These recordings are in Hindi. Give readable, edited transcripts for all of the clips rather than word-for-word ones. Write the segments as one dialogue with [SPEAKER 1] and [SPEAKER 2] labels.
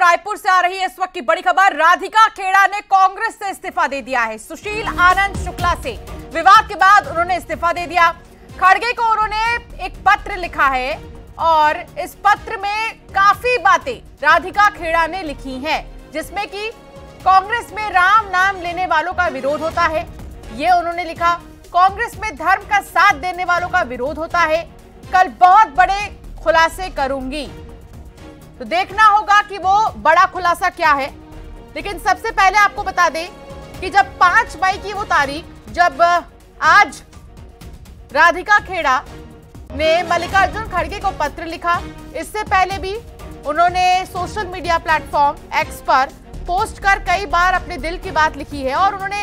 [SPEAKER 1] रायपुर से आ रही है इस वक्त की बड़ी खबर। राधिका खेड़ा ने कांग्रेस से इस्तीफा दे दिया है। सुशील आनंद शुक्ला से विवाद के बाद उन्होंने इस्तीफा दे दिया। खड़गे को उन्होंने एक पत्र लिखा है और इस पत्र में काफी बातें राधिका खेड़ा ने लिखी हैं, जिसमें कि कांग्रेस में राम नाम लेने वालों का विरोध होता है, ये उन्होंने लिखा। कांग्रेस में धर्म का साथ देने वालों का विरोध होता है। कल बहुत बड़े खुलासे करूंगी। तो देखना होगा कि वो बड़ा खुलासा क्या है। लेकिन सबसे पहले आपको बता दें कि जब 5 मई की वो तारीख, जब आज राधिका खेड़ा ने मल्लिकार्जुन खड़गे को पत्र लिखा, इससे पहले भी उन्होंने सोशल मीडिया प्लेटफॉर्म एक्स पर पोस्ट कर कई बार अपने दिल की बात लिखी है। और उन्होंने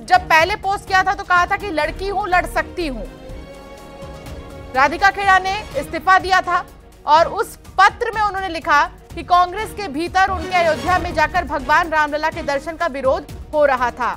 [SPEAKER 1] जब पहले पोस्ट किया था तो कहा था कि लड़की हूं, लड़ सकती हूं। राधिका खेड़ा ने इस्तीफा दिया था और उस पत्र में उन्होंने लिखा कि कांग्रेस के भीतर उनके अयोध्या में जाकर भगवान रामलला के दर्शन का विरोध हो रहा था।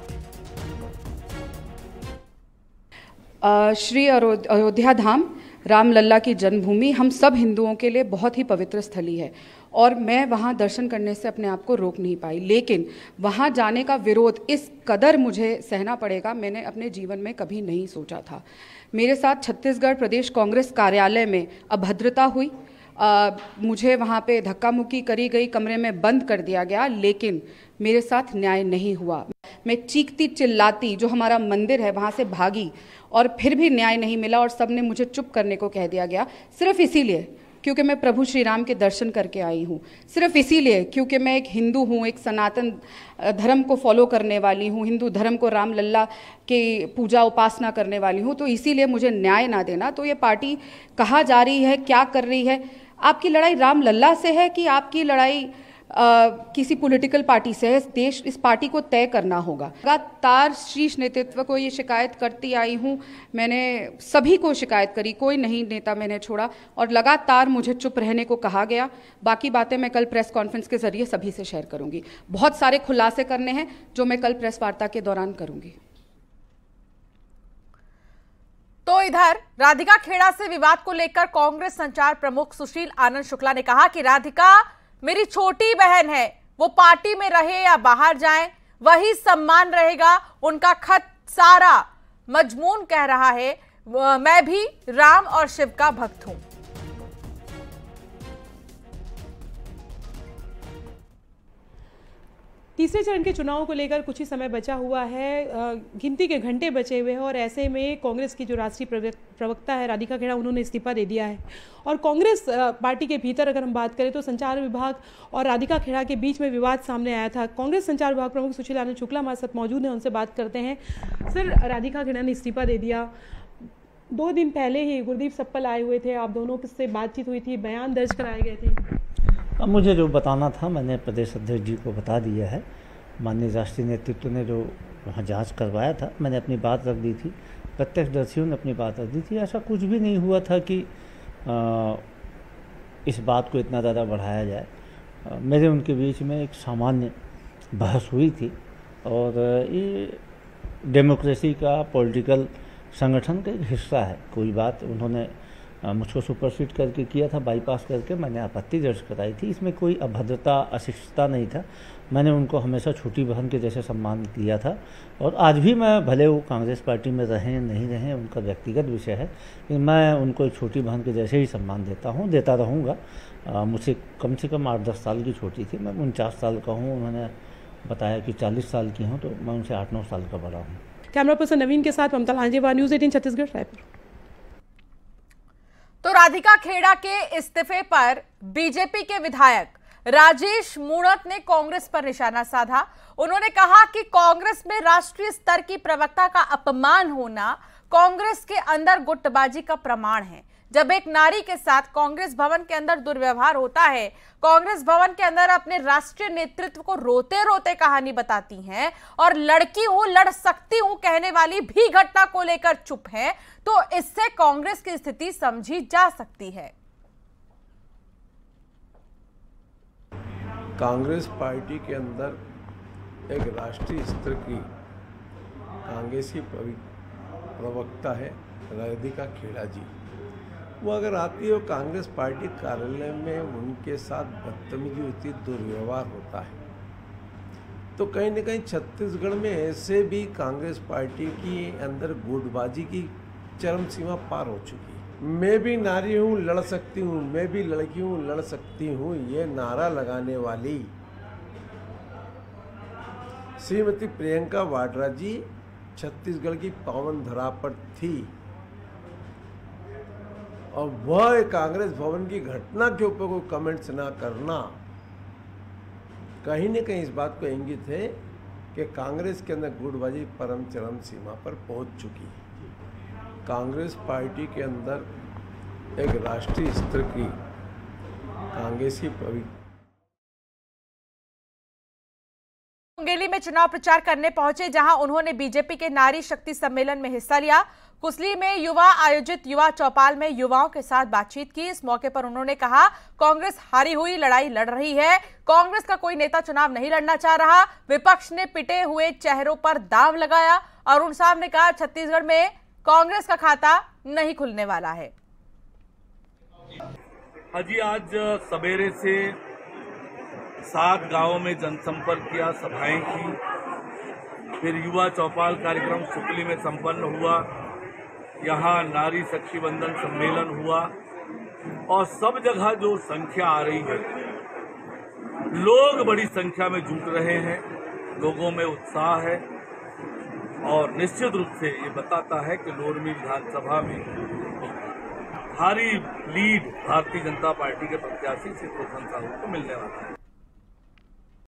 [SPEAKER 2] श्री अयोध्या धाम रामलला की जन्मभूमि हम सब हिंदुओं के लिए बहुत ही पवित्र स्थली है और मैं वहाँ दर्शन करने से अपने आप को रोक नहीं पाई, लेकिन वहाँ जाने का विरोध इस कदर मुझे सहना पड़ेगा, मैंने अपने जीवन में कभी नहीं सोचा था। मेरे साथ छत्तीसगढ़ प्रदेश कांग्रेस कार्यालय में अभद्रता हुई, मुझे वहाँ पे धक्का मुक्की करी गई, कमरे में बंद कर दिया गया, लेकिन मेरे साथ न्याय नहीं हुआ। मैं चीखती चिल्लाती जो हमारा मंदिर है वहाँ से भागी और फिर भी न्याय नहीं मिला और सबने मुझे चुप करने को कह दिया गया, सिर्फ इसीलिए क्योंकि मैं प्रभु श्री राम के दर्शन करके आई हूँ, सिर्फ इसीलिए क्योंकि मैं एक हिंदू हूँ, एक सनातन धर्म को फॉलो करने वाली हूँ, हिंदू धर्म को रामलला के पूजा उपासना करने वाली हूँ, तो इसीलिए मुझे न्याय ना देना। तो ये पार्टी कहाँ जा रही है, क्या कर रही है? आपकी लड़ाई रामलला से है कि आपकी लड़ाई किसी पॉलिटिकल पार्टी से है? देश इस पार्टी को तय करना होगा। लगातार शीर्ष नेतृत्व को ये शिकायत करती आई हूँ, मैंने सभी को शिकायत करी, कोई नहीं नेता मैंने छोड़ा और लगातार मुझे चुप रहने को कहा गया। बाकी बातें मैं कल प्रेस कॉन्फ्रेंस के जरिए सभी से शेयर करूंगी। बहुत सारे खुलासे करने हैं जो मैं कल प्रेस वार्ता के दौरान करूंगी।
[SPEAKER 1] तो इधर राधिका खेड़ा से विवाद को लेकर कांग्रेस संचार प्रमुख सुशील आनंद शुक्ला ने कहा कि राधिका मेरी छोटी बहन है, वो पार्टी में रहे या बाहर जाए वही सम्मान रहेगा। उनका खत सारा मजमून कह रहा है मैं भी राम और शिव का भक्त हूं।
[SPEAKER 3] तीसरे चरण के चुनाव को लेकर कुछ ही समय बचा हुआ है, गिनती के घंटे बचे हुए हैं और ऐसे में कांग्रेस की जो राष्ट्रीय प्रवक्ता है राधिका खेड़ा, उन्होंने इस्तीफा दे दिया है। और कांग्रेस पार्टी के भीतर अगर हम बात करें तो संचार विभाग और राधिका खेड़ा के बीच में विवाद सामने आया था। कांग्रेस संचार विभाग प्रमुख सुशील आनंद शुक्ला हमारे साथ मौजूद हैं, उनसे बात करते हैं। सर, राधिका खेड़ा ने इस्तीफा दे दिया, 2 दिन पहले ही गुरदीप सप्पल आए हुए थे, आप दोनों से बातचीत हुई थी, बयान दर्ज कराए गए थे।
[SPEAKER 4] अब मुझे जो बताना था मैंने प्रदेश अध्यक्ष जी को बता दिया है। माननीय राष्ट्रीय नेतृत्व ने जो वहाँ जांच करवाया था, मैंने अपनी बात रख दी थी, प्रत्यक्षदर्शियों ने अपनी बात रख दी थी। ऐसा कुछ भी नहीं हुआ था कि इस बात को इतना ज़्यादा बढ़ाया जाए। मेरे उनके बीच में एक सामान्य बहस हुई थी और ये डेमोक्रेसी का, पॉलिटिकल संगठन का एक हिस्सा है। कोई बात उन्होंने मुझको सुपरसीड करके किया था, बाईपास करके मैंने आपत्ति दर्ज कराई थी। इसमें कोई अभद्रता, अशिष्टता नहीं था। मैंने उनको हमेशा छोटी बहन के जैसे सम्मान किया था और आज भी मैं, भले वो कांग्रेस पार्टी में रहें नहीं रहें उनका व्यक्तिगत विषय है, लेकिन मैं उनको एक छोटी बहन के जैसे ही सम्मान देता हूँ, देता रहूँगा। मुझसे कम से कम 8-10 साल की छोटी थी, मैं 49 साल का हूँ, उन्होंने बताया कि 40 साल की हूँ, तो मैं उनसे 8-9 साल का बड़ा हूँ।
[SPEAKER 3] कैमरा पर्सन नवीन के साथ ममता लांजेवार, न्यूज़ 18 छत्तीसगढ़, रायपुर।
[SPEAKER 1] तो राधिका खेड़ा के इस्तीफे पर बीजेपी के विधायक राजेश मूणत ने कांग्रेस पर निशाना साधा। उन्होंने कहा कि कांग्रेस में राष्ट्रीय स्तर की प्रवक्ता का अपमान होना कांग्रेस के अंदर गुटबाजी का प्रमाण है। जब एक नारी के साथ कांग्रेस भवन के अंदर दुर्व्यवहार होता है, कांग्रेस भवन के अंदर अपने राष्ट्रीय नेतृत्व को रोते रोते कहानी बताती हैं और लड़की हूं, लड़ सकती हूं कहने वाली भी घटना को लेकर चुप है, तो इससे कांग्रेस की स्थिति समझी जा सकती है।
[SPEAKER 5] कांग्रेस पार्टी के अंदर एक राष्ट्रीय स्तर की कांग्रेसी प्रवक्ता है राधिका खेड़ा जी। वो अगर आती है कांग्रेस पार्टी कार्यालय में उनके साथ बदतमीजी होती, दुर्व्यवहार होता है, तो कहीं न कहीं छत्तीसगढ़ में ऐसे भी कांग्रेस पार्टी की अंदर गुटबाजी की चरम सीमा पार हो चुकी है। मैं भी नारी हूँ, लड़ सकती हूँ, मैं भी लड़की हूँ, लड़ सकती हूँ, ये नारा लगाने वाली श्रीमती प्रियंका वाड्रा जी छत्तीसगढ़ की पावन धरा पर थी, और वह कांग्रेस भवन की घटना के ऊपर कोई कमेंट्स ना करना कहीं न कहीं इस बात को इंगित है कि कांग्रेस के अंदर गुटबाजी परम चरम सीमा पर पहुंच चुकी है। कांग्रेस पार्टी के अंदर एक राष्ट्रीय स्तर की कांग्रेस की
[SPEAKER 1] मुंगेली में चुनाव प्रचार करने पहुंचे, जहां उन्होंने बीजेपी के नारी शक्ति सम्मेलन में हिस्सा लिया। कुसली में युवा आयोजित युवा चौपाल में युवाओं के साथ बातचीत की। इस मौके पर उन्होंने कहा, कांग्रेस हारी हुई लड़ाई लड़ रही है, कांग्रेस का कोई नेता चुनाव नहीं लड़ना चाह रहा। विपक्ष ने पिटे हुए चेहरों पर दांव लगाया। अरुण साहब ने कहा, छत्तीसगढ़ में कांग्रेस का खाता नहीं खुलने वाला है।
[SPEAKER 6] हाजी, आज सवेरे से 7 गांवों में जनसंपर्क किया, सभाएं की, फिर युवा चौपाल कार्यक्रम सुकली में संपन्न हुआ, यहाँ नारी शक्ति बंधन सम्मेलन हुआ, और सब जगह जो संख्या आ रही है, लोग बड़ी संख्या में जुट रहे हैं, लोगों में उत्साह है, और निश्चित रूप से ये बताता है कि लोरमी विधानसभा में भारी लीड भारतीय जनता पार्टी के प्रत्याशी श्री प्रसन्न साहू को मिलने वाला है।